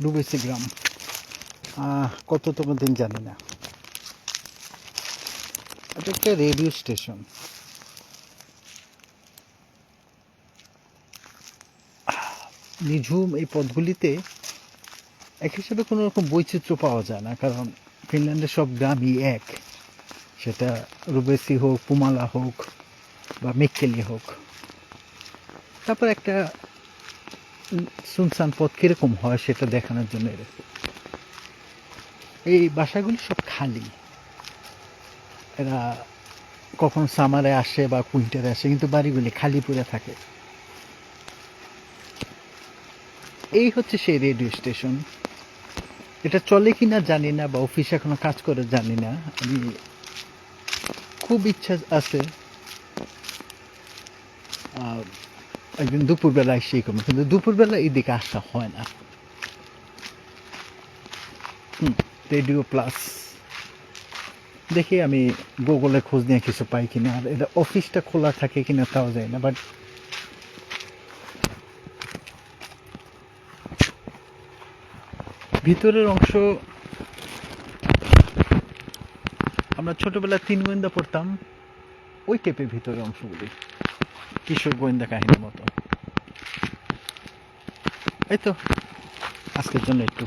ডুবেছে গ্রাম। কততম দিন জানি না। এটা একটা রেডিও স্টেশন। নিঝুম এই পথগুলিতে এক হিসেবে কোনো রকম বৈচিত্র্য পাওয়া যায় না, কারণ ফিনল্যান্ডের সব গ্রামই এক, সেটা রুবেসি হোক, পুমালা হোক বা মিক্কেলি হোক। তারপর একটা সুনসান পথ কীরকম হয় সেটা দেখানোর জন্য এই বাসাগুলি সব খালি। এরা কখন সামারে আসে বা উইন্টারে আসে, কিন্তু বাড়িগুলি খালি পড়ে থাকে। এই হচ্ছে সেই রেডিও স্টেশন। এটা চলে কিনা জানি না, বা অফিস এখনো কাজ করে জানি না। আমি খুব ইচ্ছা আছে একদিন দুপুরবেলা এসেই করবো, কিন্তু দুপুরবেলা এইদিকে আসা হয় না। রেডিও প্লাস দেখি আমি গুগলে খোঁজ নিয়ে কিছু পাই কিনা, আর এটা অফিসটা খোলা থাকে কিনা তাও যায় না। বাট ভিতরের অংশ, আমরা ছোটবেলায় 3 গোয়েন্দা পড়তাম, ওই টাইপের ভিতরের অংশগুলি, কিশোর গোয়েন্দা কাহিনীর মতো। এই তো আজকের জন্য একটু